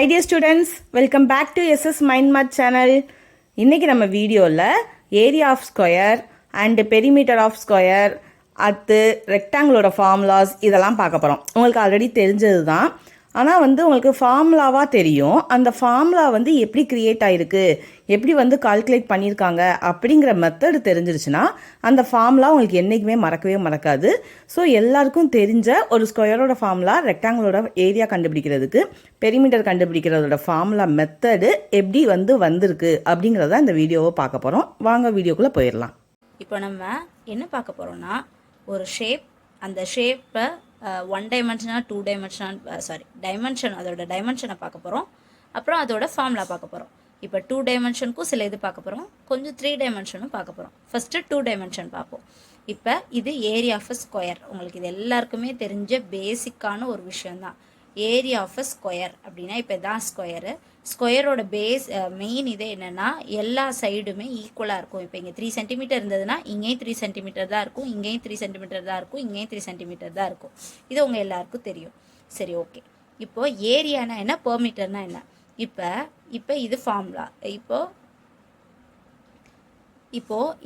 Hi dear students, welcome back to SS Mind Math channel. இன்னைக்கு நம்ம வீடியோவில் area of square and perimeter of square அடுத்து ரெக்டாங்கிளோட formulas இதெல்லாம் பார்க்க போகிறோம். உங்களுக்கு ஆல்ரெடி தெரிஞ்சது தான், ஆனால் உங்களுக்கு ஃபார்முலாவாக தெரியும். அந்த ஃபார்முலா எப்படி க்ரியேட் ஆகிருக்கு, எப்படி கால்குலேட் பண்ணியிருக்காங்க அப்படிங்கிற மெத்தடு தெரிஞ்சிருச்சுன்னா அந்த ஃபார்முலா உங்களுக்கு என்றைக்குமே மறக்கவே மறக்காது. ஸோ எல்லாருக்கும் தெரிஞ்ச ஒரு ஸ்கொயரோட ஃபார்முலா, ரெக்டாங்கிளோட ஏரியா கண்டுபிடிக்கிறதுக்கு, பெரிமீட்டர் கண்டுபிடிக்கிறதோட ஃபார்முலா மெத்தடு எப்படி வந்திருக்கு அப்படிங்கிறத இந்த வீடியோவை பார்க்க போகிறோம். வாங்க வீடியோக்குள்ளே போயிடலாம். இப்போ நம்ம என்ன பார்க்க போகிறோம்னா, ஒரு ஷேப், அந்த ஷேப்பை 1 டைமென்ஷனா 2 டைமென்ஷனா டைமென்ஷன், அதோட டைமென்ஷனை பார்க்க போகிறோம். அப்புறம் அதோட ஃபார்முலா பார்க்க போகிறோம். இப்போ 2 டைமென்ஷனுக்கும் சில இது பார்க்க போகிறோம், கொஞ்சம் 3 டைமென்ஷனும் பார்க்க போகிறோம். ஃபஸ்ட்டு 2 டைமென்ஷன் பார்ப்போம். இப்போ இது ஏரியா ஆஃப் ஸ்கொயர். உங்களுக்கு இது எல்லாருக்குமே தெரிஞ்ச பேசிக்கான ஒரு விஷயந்தான். ஏரியா ஆஃப் ஸ்கொயர் அப்படின்னா இப்போ இதான் ஸ்கொயரு. ஸ்கொயரோட மெயின் இதே என்னென்னா, எல்லா சைடுமே ஈக்குவலாக இருக்கும். இப்போ இங்கே 3 சென்டிமீட்டர் இருந்ததுன்னா இங்கேயும் 3 சென்டிமீட்டர் தான் இருக்கும், இங்கேயும் 3 சென்டிமீட்டர் தான் இருக்கும், இங்கேயும் 3 சென்டிமீட்டர் தான் இருக்கும். இது உங்கள் எல்லாருக்கும் தெரியும். சரி, ஓகே. இப்போது ஏரியானா என்ன, பெர்மீட்டர்னா என்ன? இப்போ இது ஃபார்முலா.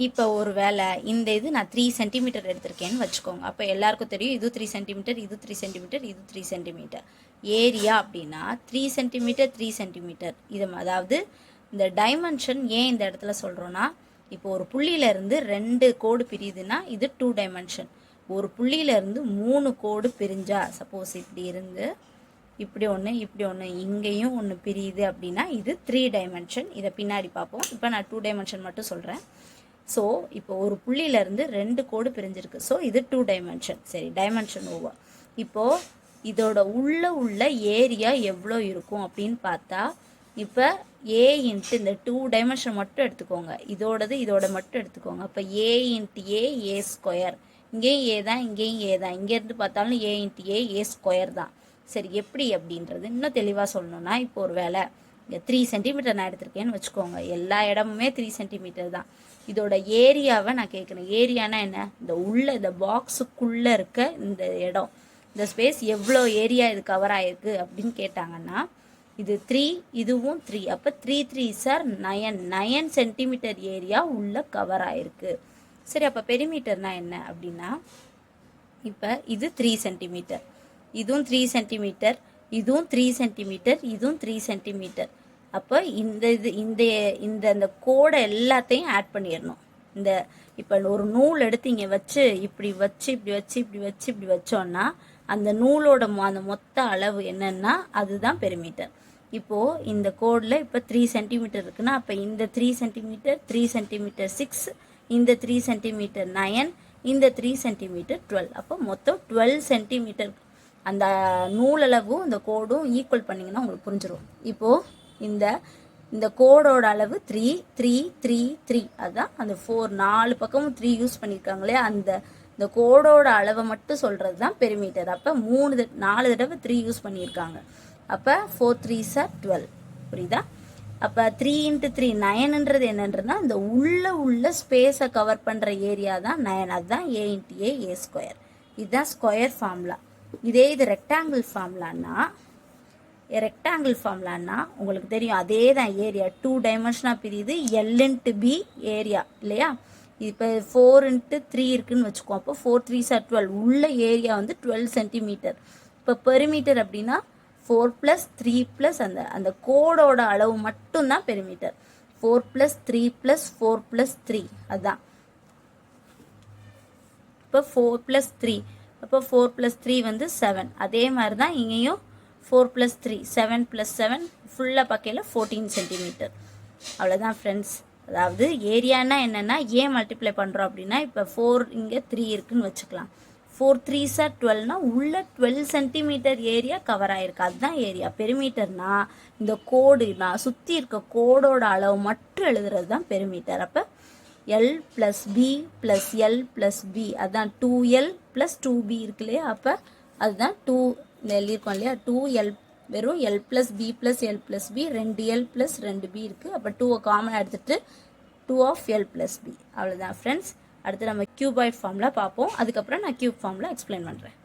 இப்போ ஒரு வேளை இந்த இது நான் 3 சென்டிமீட்டர் எடுத்திருக்கேன்னு வச்சுக்கோங்க. அப்போ எல்லாருக்கும் தெரியும், இது 3 சென்டிமீட்டர், இது 3 சென்டிமீட்டர், இது 3 சென்டிமீட்டர். ஏரியா அப்படின்னா 3 சென்டிமீட்டர் 3 சென்டிமீட்டர். அதாவது இந்த டைமென்ஷன் ஏன் இந்த இடத்துல சொல்கிறோன்னா, இப்போ ஒரு புள்ளியிலேருந்து 2 கோடு பிரியுதுன்னா இது 2 டைமென்ஷன். ஒரு புள்ளியிலேருந்து 3 கோடு பிரிஞ்சா, சப்போஸ் இப்படி இருந்து இப்படி ஒன்று இப்படி ஒன்று இங்கேயும் ஒன்று பிரியுது அப்படின்னா இது 3 டைமென்ஷன். இதை பின்னாடி பார்ப்போம். இப்போ நான் 2 டைமென்ஷன் மட்டும் சொல்கிறேன். ஸோ இப்போ ஒரு புள்ளியிலேருந்து 2 கோடு பிரிஞ்சிருக்கு. ஸோ இது 2 டைமென்ஷன். சரி, டைமென்ஷன் ஓவர். இப்போது இதோட உள்ள ஏரியா எவ்வளோ இருக்கும் அப்படின்னு பார்த்தா, இப்போ ஏ இன்ட்டு இந்த 2 டைமென்ஷன் மட்டும் எடுத்துக்கோங்க, இதோட மட்டும் எடுத்துக்கோங்க. அப்போ ஏ இன்ட்டு ஏ ஸ்கொயர். இங்கேயும் ஏ தான், இங்கேயும் ஏ தான், இங்கேருந்து பார்த்தாலும் ஏ இன்ட்டு ஏ ஸ்கொயர் தான். சரி, எப்படி அப்படின்றது இன்னும் தெளிவாக சொல்லணும்னா, இப்போ ஒரு வேளை இங்கே 3 சென்டிமீட்டர் நான் எடுத்திருக்கேன்னு வச்சுக்கோங்க. எல்லா இடமுமே 3 சென்டிமீட்டர் தான். இதோட ஏரியாவை நான் கேட்குறேன். ஏரியானா என்ன, இந்த பாக்ஸுக்குள்ளே இருக்க இந்த இடம், இந்த ஸ்பேஸ் எவ்வளோ ஏரியா இது கவர் ஆகிருக்கு அப்படின்னு கேட்டாங்கன்னா, இது 3, இதுவும் 3. அப்போ 3 3 சார் 9 சென்டிமீட்டர் ஏரியா உள்ள கவர் ஆகிருக்கு. சரி, அப்போ பெரிமீட்டர்னா என்ன அப்படின்னா, இப்போ இது 3 சென்டிமீட்டர், இதுவும் 3 சென்டிமீட்டர், இதுவும் 3 சென்டிமீட்டர், இதுவும் 3 சென்டிமீட்டர். அப்போ இந்த கோடை எல்லாத்தையும் ஆட் பண்ணிடணும். இப்போ ஒரு நூல் எடுத்து இங்கே வச்சு இப்படி வச்சோன்னா அந்த நூலோட அந்த மொத்த அளவு என்னன்னா அதுதான் பெரிமீட்டர். இப்போது இந்த கோடில் இப்போ 3 சென்டிமீட்டர் இருக்குன்னா, அப்போ இந்த 3 சென்டிமீட்டர் 3 சென்டிமீட்டர் 6, இந்த 3 சென்டிமீட்டர் 9, இந்த 3 சென்டிமீட்டர் 12. அப்போ மொத்தம் 12 சென்டிமீட்டர். அந்த நூலளவும் இந்த கோடும் ஈக்குவல் பண்ணிங்கன்னா உங்களுக்கு புரிஞ்சிடும். இப்போது இந்த கோடோட அளவு 3 3 3 3. அதுதான் அந்த 4 பக்கமும் 3 யூஸ் பண்ணியிருக்காங்களே, இந்த கோடோட அளவை மட்டும் சொல்கிறது தான் பெரிமீட்டர். அப்போ 4 தடவை 3 யூஸ் பண்ணியிருக்காங்க. அப்போ 4 3 சார் 12. புரியுதா? அப்போ 3 × 3 9ன்றது என்னன்றதுனா இந்த உள்ள ஸ்பேஸை கவர் பண்ணுற ஏரியா தான் 9. அதுதான் ஏ இன்ட்டு ஏ ஸ்கொயர். இதுதான் ஸ்கொயர் ஃபார்முலா. இதே இது ரெக்டாங்கிள் ஃபார்முலான்னா உங்களுக்கு தெரியும், அதே தான். ஏரியா 2 டைமென்ஷனாக பிரியுது, எல் இன்ட்டு பி ஏரியா இல்லையா? இப்போ 4 × 3 இருக்குன்னு வச்சுக்கோ. அப்போ 4 3 சார் 12. உள்ள ஏரியா 12 சென்டிமீட்டர். இப்போ பெரிமீட்டர் அப்படின்னா 4 + 3 + அந்த கோடோட அளவு மட்டும்தான் பெரிமீட்டர். 4 + 3 + 4 + 3 அதுதான். இப்போ 4 + 3, அப்போ 4 + 3 7. அதே மாதிரி தான் இங்கேயும் 4 + 3 7 + 7 ஃபுல்லாக பார்க்கையில் 14 சென்டிமீட்டர். அவ்வளோதான் ஃப்ரெண்ட்ஸ். அதாவது ஏரியானா என்னென்னா, ஏன் மல்டிப்ளை பண்ணுறோம் அப்படின்னா, இப்போ 4 இங்கே 3 இருக்குன்னு வச்சுக்கலாம். 4 3 சார் 12னா உள்ள 12 சென்டிமீட்டர் ஏரியா கவர் ஆகிருக்கு. அதுதான் ஏரியா. பெரிமீட்டர்னா இந்த கோடு, நான் சுற்றி இருக்க கோடோட அளவு மட்டும் எழுதுறது தான் பெரிமீட்டர். அப்போ L + B + L + B, அதுதான் 2L + 2B இருக்கு இல்லையா? அப்போ அதுதான் 2 எழுதியிருக்கோம் இல்லையா? 2L, வெறும் L + B + L + B, 2L + 2B இருக்குது. அப்போ 2 காமனாக எடுத்துகிட்டு 2 of L + B. அவ்வளோதான் ஃப்ரெண்ட்ஸ். அடுத்து நம்ம கியூபாய்ட் ஃபார்முலா பார்ப்போம். அதுக்கப்புறம் நான் கியூப் ஃபார்முலா எக்ஸ்பிளைன் பண்ணுறேன்.